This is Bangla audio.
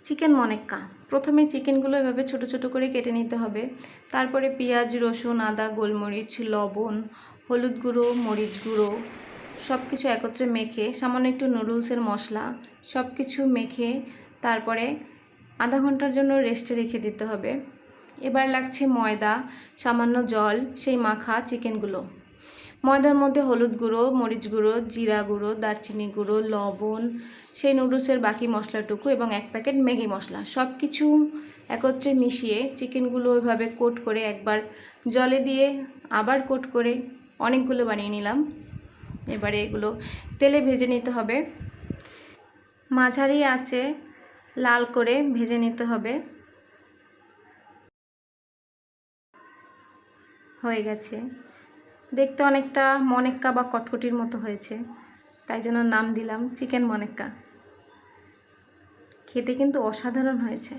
চিকেন মনেক্কা। প্রথমে চিকেনগুলো এভাবে ছোট ছোট করে কেটে নিতে হবে। তারপরে পেঁয়াজ, রসুন, আদা, গোলমরিচ, লবণ, হলুদ গুঁড়ো, মরিচ গুঁড়ো সব কিছু একত্রে মেখে, সামান্য একটু নুডলসের মশলা সব কিছু মেখে তারপরে আধা ঘন্টার জন্য রেস্টে রেখে দিতে হবে। এবার লাগছে ময়দা, সামান্য জল, সেই মাখা চিকেনগুলো। ময়দার মধ্যে হলুদ গুঁড়ো, মরিচ গুঁড়ো, জিরা গুঁড়ো, দারচিনি গুঁড়ো, লবণ, সেই নুডলসের বাকি মশলাটুকু এবং 1 প্যাকেট ম্যাগি মশলা সব কিছু একত্রে মিশিয়ে চিকেনগুলো ওইভাবে কোট করে একবার জলে দিয়ে আবার কোট করে অনেকগুলো বানিয়ে নিলাম। এবারে এগুলো তেলে ভেজে নিতে হবে। মাঝারি আঁচে লাল করে ভেজে নিতে হবে। হয়ে গেছে। দেখতে অনেকটা মনেক্কা বা কটকটির মতো হয়েছে, তাই জন্য নাম দিলাম চিকেন মনেক্কা। খেতে কিন্তু অসাধারণ হয়েছে।